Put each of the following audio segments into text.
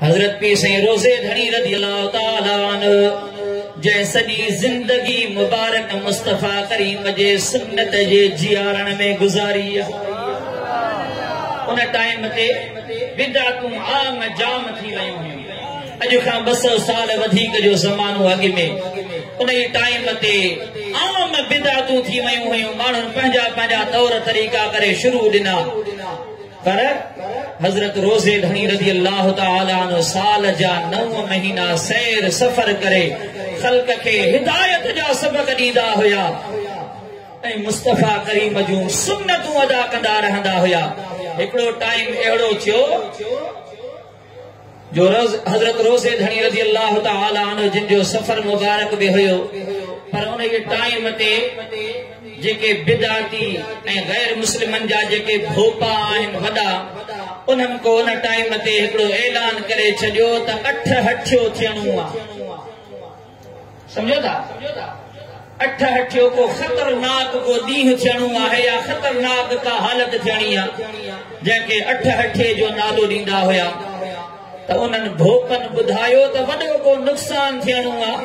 हजरत पीर साईं रोज़े धणी रज़ी अल्लाह ताला अन्हु जंहिं सॼी ज़िंदगी मुबारक मुस्तफ़ा करीम जे सुन्नत जे जियारण में गुज़ारी उन टाइम ते बिदअतूं आम जाम थी वयूं हुयूं। अॼु खां 200 साल वधीक जो ज़मानो अॻु में उन टाइम ते आम बिदअतूं थी वयूं हुयूं। माण्हुनि पंहिंजा पंहिंजा तौर तरीक़ा करे शुरू ॾिना, पर हजरत रोज़े धणी रज़ी अल्लाह ताला अन्हु साल जा 9 महीना सैर सफ़र करे ख़ल्क़ खे हिदायत जा सबक़ ॾींदा हुया ऐं मुस्तफ़ा करीम जूं सुन्नतूं अदा कंदा रहंदा हुया। हिकिड़ो टाइम अहिड़ो थियो जो हजरत रोज़े धणी रज़ी अल्लाह ताला अन्हु जिन जो सफ़र मुबारक बि हुयो, पर उन टाइम ते जेके बिदअती ऐं गैर मुस्लिमन जा जेके भोपा आहिनि वॾा, उन्हनि को उन टाइम ते हिकिड़ो ऐलान करे छॾियो त 8 हठियो थियणो आहे। सम्झो था, 8 हठियो को ख़तरनाक को ॾींहुं थियणो आहे या ख़तरनाक का हालत थियणी आहे, जंहिंखे 8 हठे जो नालो ॾींदा हुया। त उन्हनि भोपनि ॿुधायो त वॾो को नुक़सान थियणो आहे,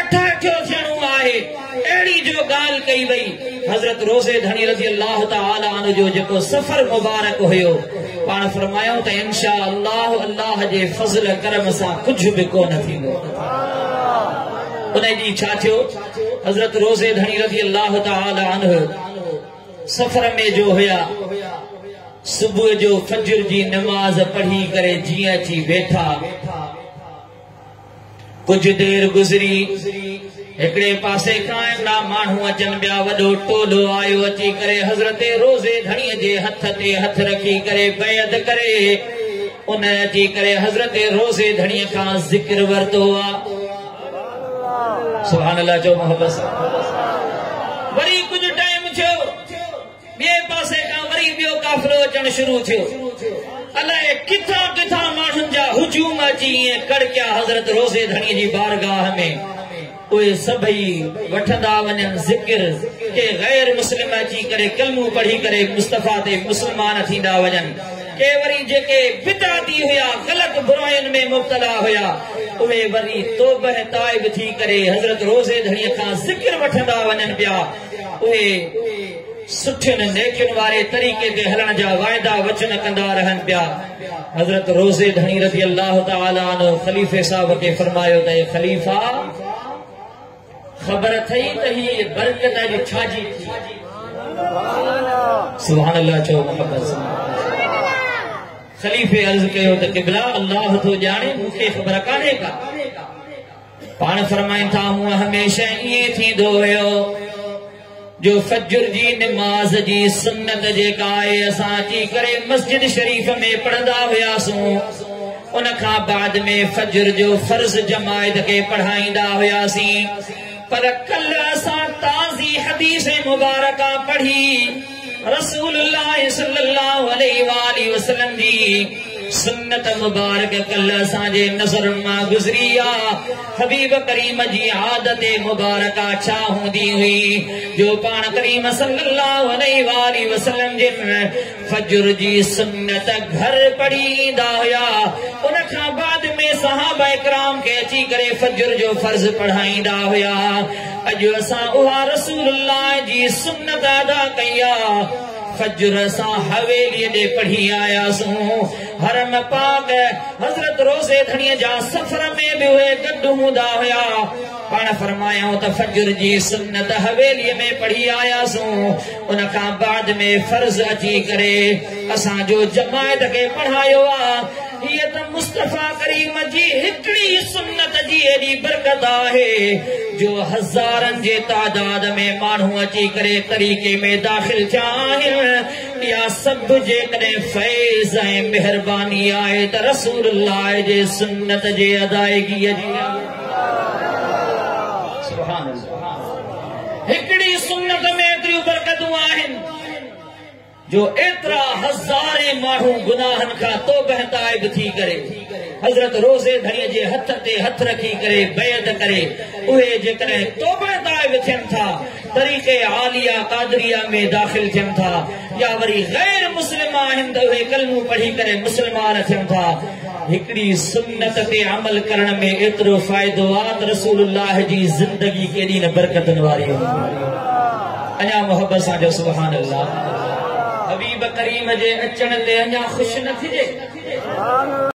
8 हठियो थियणो आहे। अहिड़ी जो ॻाल्हि कई वई। हज़रत रोज़े धणी रज़ी अल्लाह ताला अन्हु जो जेको सफ़र मुबारक हुयो, पाण फरमायो त इंशा अल्लाह अल्लाह जे फज़ल करम सां कुझु बि कोन थींदो। उन ॾींहुं छा थियो? हज़रत रोज़े धणी रज़ी अल्लाह ताला अन्हु सफ़र में जो हुया, सुबुह जो फजर जी नमाज़ पढ़ी करे जीअं अची वेठा, कुछ देर गुज़री, हिकिड़े पासे खां हिकिड़ा माण्हू अचनि पिया। वॾो टोलो आयो, अची करे हज़रत रोज़े धणीअ जे हथ ते हथ रखी करे बैअत करे उन अची करे हज़रत रोज़े धणीअ खां ज़िक्र वरितो आहे। सुभान अल्लाह जो मोहब्बत। वरी कुछ टाइम थियो, ॿिए पासे खां वरी ॿियो काफ़िलो अचणु शुरू थियो। अलाए किथां किथां माण्हुनि जा हुजूम अची ईअं कड़किया हज़रत रोज़े धणीअ जी बारगाह में। उहे सभई वठंदा वञनि ज़िक्र के गैर मुस्लिम अची करे कलमो पढ़ी करे मुस्तफ़ा ते मुस्लमान थींदा वञनि। के वरी जेके बिदअती हुया, ग़लत बुराइयुनि में मुब्तला हुया, उहे वरी तौबह ताइब थी करे हज़रत रोज़े धणीअ खां ज़िक्र वठंदा वञनि पिया। उहे सुठियुनि नेकियुनि वारे तरीक़े ते हलण जा वाइदा वचन कंदा रहनि पिया। हज़रत रोज़े धणी रज़ी अल्लाह ताला अन्हु ख़लीफ़े साहब खे फरमायो त हे ख़लीफ़ा, ख़बर थई त ही बरकत जी छाजी थी? सुभान अल्लाह चओ मोहब्बत। ख़लीफ़े अर्ज़ कयो त क़िबला अल्लाह तो ॼाणे, मूंखे ख़बर कान्हे का। पाण फरमाइनि था हूअं हमेशह ईअं थींदो हुयो जो फजर जी नमाज़ जी सुन्नत जेका आहे असां अची करे मस्जिद शरीफ़ में पढ़ंदा हुयासीं, उन खां बाद में फजर जो फर्ज़ जमायत खे पढ़ाईंदा हुयासीं। पर कल असां ताज़ी हदीस मुबारका पढ़ी रसूलुल्लाह सल्लल्लाहु अलैहि वसल्लम जी सुन्नत मुबारक कल असांजे नज़रुनि मां गुज़री आहे। हबीब करीम जी आदत मुबारका छा हूंदी हुई जो पाण करीम सल्लल्लाहु अलैहि वसल्लम जिन फजर जी सुन्नत घर पढ़ी ईंदा हुया। उन खां बाद में सहाबा इकराम खे अची करे फजर जो फर्ज़ पढ़ाईंदा हुया। अॼु असां उहा रसूलुल्लाह जी सुन्नत अदा कई आहे। फजर असां हवेली ॾे पढ़ी आयासीं। हरम पाक हज़रत रोज़े धणीअ जा सफ़र में बि उहे गॾु हूंदा हुया। पाण फरमायूं त फजर जी सुन्नत हवेलीअ में पढ़ी आयासीं। उन खां बाद में फर्ज़ अची करे असांजो जमायत खे पढ़ायो आहे। हीअ त मुस्तफ़ा करीम जी हिकिड़ी सुन्नत जी एॾी बरकत आहे जो हज़ारनि जे तादाद में माण्हू अची करे तरीक़े में दाख़िल थिया आहिनि। इहा सभु जेकॾहिं फैज़ ऐं महिरबानी आहे त रसूलुल्लाह जे सुन्नत जे अदायगीअ जी। सुभान अल्लाह। हिकिड़ी सुन्नत में एतिरियूं बरकतूं आहिनि जो एतिरा हज़ारे माण्हू गुनाहनि खां तौबह ताइब थी करे हज़रत रोज़े धणीअ जे हथ ते हथ रखी करे बैअत करे उहे जेकॾहिं तौबह ताइब थियनि था, तरीक़े आलिया कादरिया में दाख़िल थियनि था, या वरी गैर मुस्लिम आहिनि त उहे कलमो पढ़ी करे मुस्लमान थियनि था, हिकड़ी सुन्नत ते अमल करण में एतिरो फ़ाइदो आहे त रसूलुल्लाह जी ज़िंदगी केॾी न बरकतुनि वारी अञा मोहब्बत सां जो सुभान अल्लाह हबीब करीम जे अचण ते अञा ख़ुशि न थिजे